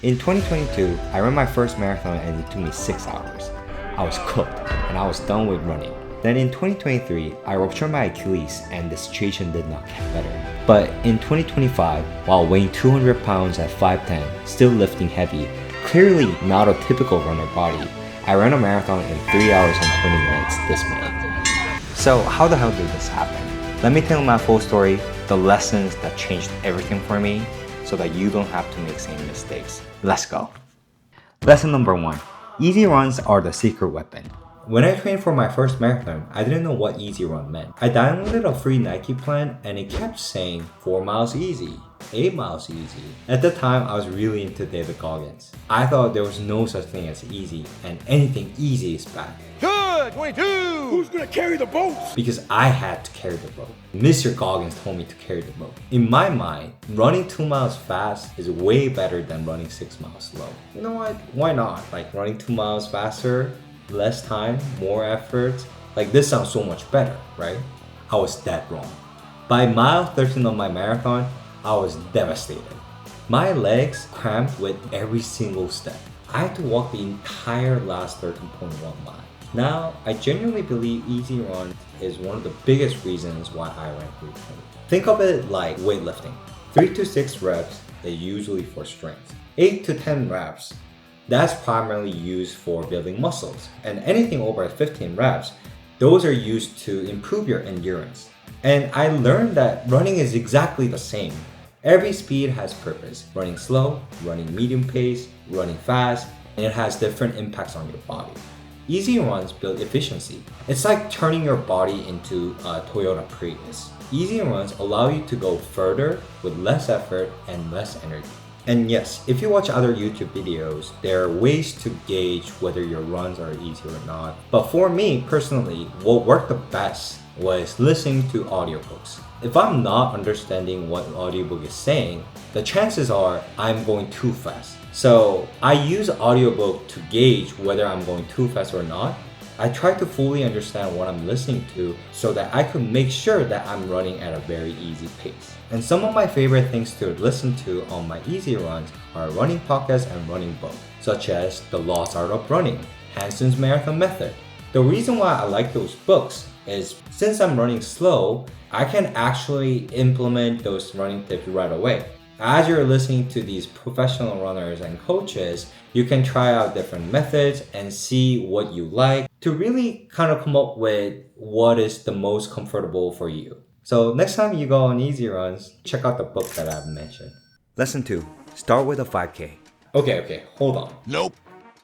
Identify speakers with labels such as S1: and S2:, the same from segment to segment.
S1: In 2022, I ran my first marathon and it took me 6 hours. I was cooked and I was done with running. Then in 2023, I ruptured my Achilles and the situation did not get better. But in 2025, while weighing 200 pounds at 5'10", still lifting heavy, clearly not a typical runner body, I ran a marathon in 3 hours and 20 minutes this May. So how the hell did this happen? Let me tell you my full story, the lessons that changed everything for me, so that you don't have to make same mistakes. Let's go. Lesson number 1. Easy runs are the secret weapon. When I trained for my first marathon, I didn't know what easy run meant. I downloaded a free Nike plan and it kept saying 4 miles easy, 8 miles easy. At the time, I was really into David Goggins. I thought there was no such thing as easy and anything easy is bad.
S2: Good, 22! Who's gonna carry the boat?
S1: Because I had to carry the boat. Mr. Goggins told me to carry the boat. In my mind, running 2 miles fast is way better than running 6 miles slow. You know what? Why not? Like running 2 miles faster, less time, more effort. Like this sounds so much better, right? I was dead wrong. By mile 13 of my marathon, I was devastated. My legs cramped with every single step. I had to walk the entire last 13.1 miles. Now, I genuinely believe easy run is one of the biggest reasons why I ran 320. Think of it like weightlifting. 3 to 6 reps is usually for strength. 8 to 10 reps, that's primarily used for building muscles. And anything over 15 reps, those are used to improve your endurance. And I learned that running is exactly the same. Every speed has purpose. Running slow, running medium pace, running fast, and it has different impacts on your body. Easy runs build efficiency. It's like turning your body into a Toyota Prius. Easy runs allow you to go further with less effort and less energy. And yes, if you watch other YouTube videos, there are ways to gauge whether your runs are easy or not. But for me personally, what worked the best was listening to audiobooks. If I'm not understanding what an audiobook is saying, the chances are I'm going too fast. So I use audiobook to gauge whether I'm going too fast or not. I try to fully understand what I'm listening to so that I could make sure that I'm running at a very easy pace. And some of my favorite things to listen to on my easy runs are running podcasts and running books, such as The Lost Art of Running, Hanson's Marathon Method. The reason why I like those books is since I'm running slow, I can actually implement those running tips right away. As you're listening to these professional runners and coaches, you can try out different methods and see what you like to really kind of come up with what is the most comfortable for you. So next time you go on easy runs, check out the book that I've mentioned. Lesson 2. Start with a 5K. Okay, hold on.
S2: Nope.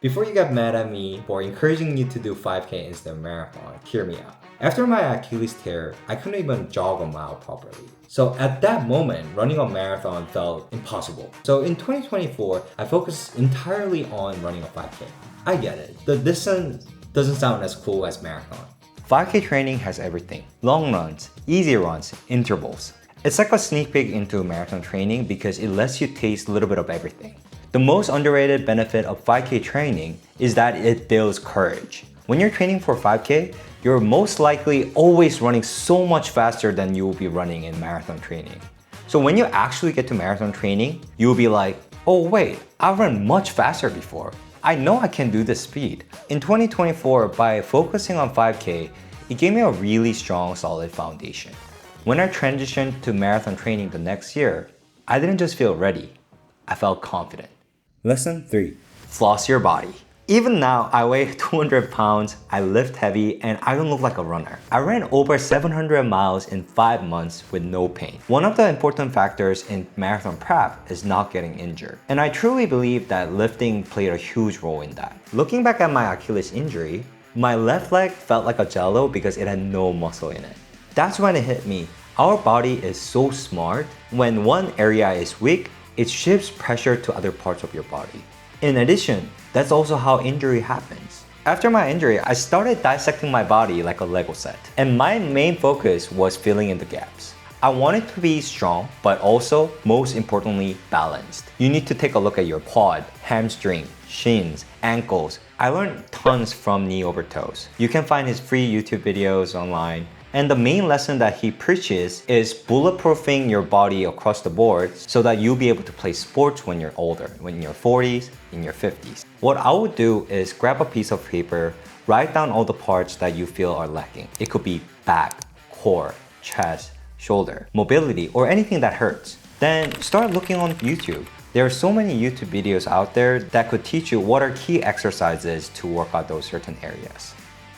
S1: Before you get mad at me for encouraging you to do 5K instead of marathon, hear me out. After my Achilles tear, I couldn't even jog a mile properly. So at that moment, running a marathon felt impossible. So in 2024, I focused entirely on running a 5K. I get it. The distance doesn't sound as cool as marathon. 5K training has everything. Long runs, easy runs, intervals. It's like a sneak peek into marathon training because it lets you taste a little bit of everything. The most underrated benefit of 5K training is that it builds courage. When you're training for 5K, you're most likely always running so much faster than you will be running in marathon training. So when you actually get to marathon training, you'll be like, oh wait, I've run much faster before. I know I can do this speed. In 2024, by focusing on 5K, it gave me a really strong, solid foundation. When I transitioned to marathon training the next year, I didn't just feel ready, I felt confident. Lesson 3. Floss your body. Even now, I weigh 200 pounds, I lift heavy, and I don't look like a runner. I ran over 700 miles in 5 months with no pain. One of the important factors in marathon prep is not getting injured. And I truly believe that lifting played a huge role in that. Looking back at my Achilles injury, my left leg felt like a jello because it had no muscle in it. That's when it hit me. Our body is so smart. When one area is weak, it shifts pressure to other parts of your body. In addition, that's also how injury happens. After my injury, I started dissecting my body like a Lego set. And my main focus was filling in the gaps. I wanted to be strong, but also, most importantly, balanced. You need to take a look at your quad, hamstring, shins, ankles. I learned tons from Knee Over Toes. You can find his free YouTube videos online. And the main lesson that he preaches is bulletproofing your body across the board so that you'll be able to play sports when you're older, when you're 40s, in your 50s. What I would do is grab a piece of paper, write down all the parts that you feel are lacking. It could be back, core, chest, shoulder, mobility, or anything that hurts. Then start looking on YouTube. There are so many YouTube videos out there that could teach you what are key exercises to work out those certain areas.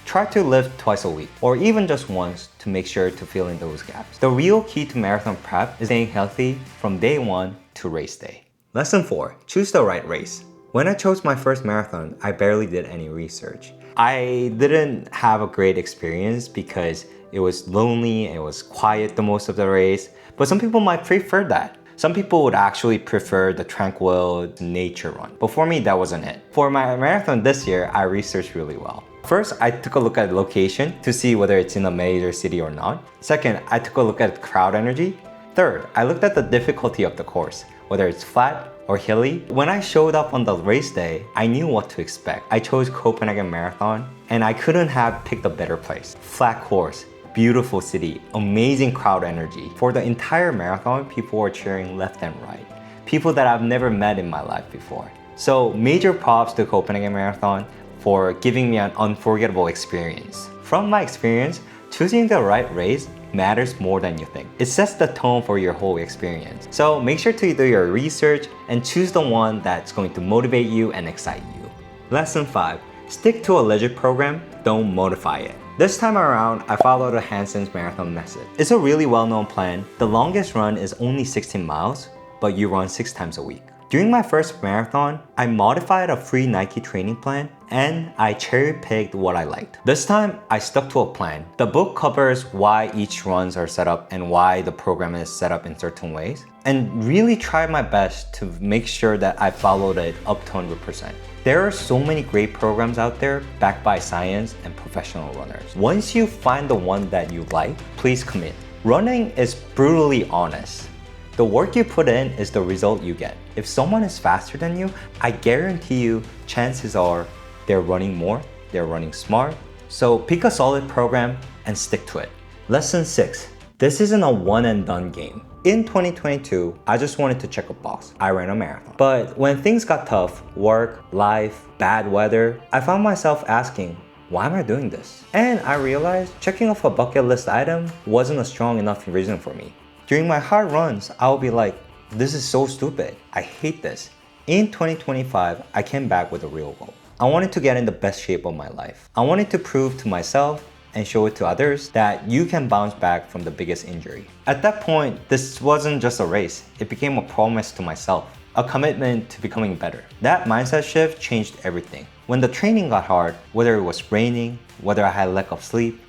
S1: Try to lift twice a week, or even just once, to make sure to fill in those gaps. The real key to marathon prep is staying healthy from day 1 to race day. Lesson 4, choose the right race. When I chose my first marathon, I barely did any research. I didn't have a great experience because it was lonely, it was quiet the most of the race, but some people might prefer that. Some people would actually prefer the tranquil nature run, but for me, that wasn't it. For my marathon this year, I researched really well. First, I took a look at the location to see whether it's in a major city or not. Second, I took a look at crowd energy. Third, I looked at the difficulty of the course, whether it's flat or hilly. When I showed up on the race day, I knew what to expect. I chose Copenhagen Marathon, and I couldn't have picked a better place. Flat course, beautiful city, amazing crowd energy. For the entire marathon, people were cheering left and right. People that I've never met in my life before. So major props to Copenhagen Marathon for giving me an unforgettable experience. From my experience, choosing the right race matters more than you think. It sets the tone for your whole experience. So make sure to do your research and choose the one that's going to motivate you and excite you. Lesson 5, stick to a legit program, don't modify it. This time around, I followed the Hansen's marathon method. It's a really well-known plan. The longest run is only 16 miles, but you run 6 times a week. During my first marathon, I modified a free Nike training plan and I cherry-picked what I liked. This time, I stuck to a plan. The book covers why each runs are set up and why the program is set up in certain ways, and really tried my best to make sure that I followed it up to 100%. There are so many great programs out there backed by science and professional runners. Once you find the one that you like, please commit. Running is brutally honest. The work you put in is the result you get. If someone is faster than you, I guarantee you chances are they're running more, they're running smart. So pick a solid program and stick to it. Lesson 6. This isn't a one and done game. In 2022, I just wanted to check a box. I ran a marathon. But when things got tough, work, life, bad weather, I found myself asking, why am I doing this? And I realized checking off a bucket list item wasn't a strong enough reason for me. During my hard runs, I'll be like, this is so stupid. I hate this. In 2025, I came back with a real goal. I wanted to get in the best shape of my life. I wanted to prove to myself and show it to others that you can bounce back from the biggest injury. At that point, this wasn't just a race. It became a promise to myself, a commitment to becoming better. That mindset shift changed everything. When the training got hard, whether it was raining, whether I had lack of sleep,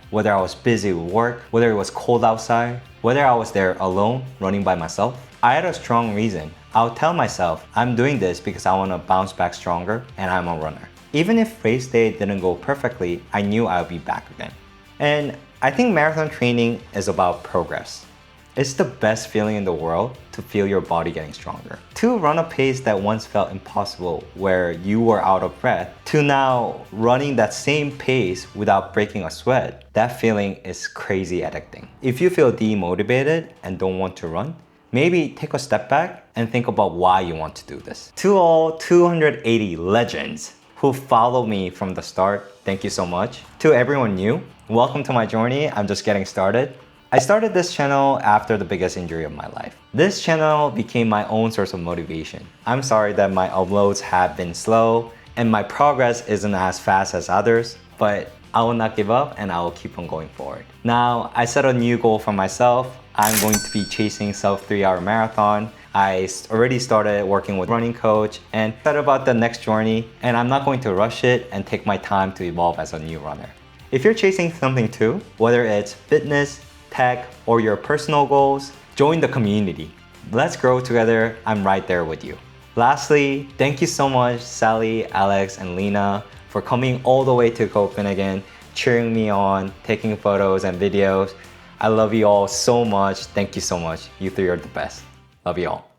S1: whether I was busy with work, whether it was cold outside, whether I was there alone, running by myself, I had a strong reason. I'll tell myself, I'm doing this because I want to bounce back stronger and I'm a runner. Even if race day didn't go perfectly, I knew I would be back again. And I think marathon training is about progress. It's the best feeling in the world to feel your body getting stronger. To run a pace that once felt impossible where you were out of breath, to now running that same pace without breaking a sweat, that feeling is crazy addicting. If you feel demotivated and don't want to run, maybe take a step back and think about why you want to do this. To all 280 legends who followed me from the start, thank you so much. To everyone new, welcome to my journey. I'm just getting started. I started this channel after the biggest injury of my life. This channel became my own source of motivation. I'm sorry that my uploads have been slow and my progress isn't as fast as others, but I will not give up and I will keep on going forward. Now, I set a new goal for myself. I'm going to be chasing sub 3-hour marathon. I already started working with a running coach and thought about the next journey, and I'm not going to rush it and take my time to evolve as a new runner. If you're chasing something too, whether it's fitness, tech, or your personal goals, join the community. Let's grow together. I'm right there with you. Lastly, thank you so much, Sally, Alex, and Lena, for coming all the way to Copenhagen, cheering me on, taking photos and videos. I love you all so much. Thank you so much. You three are the best. Love you all.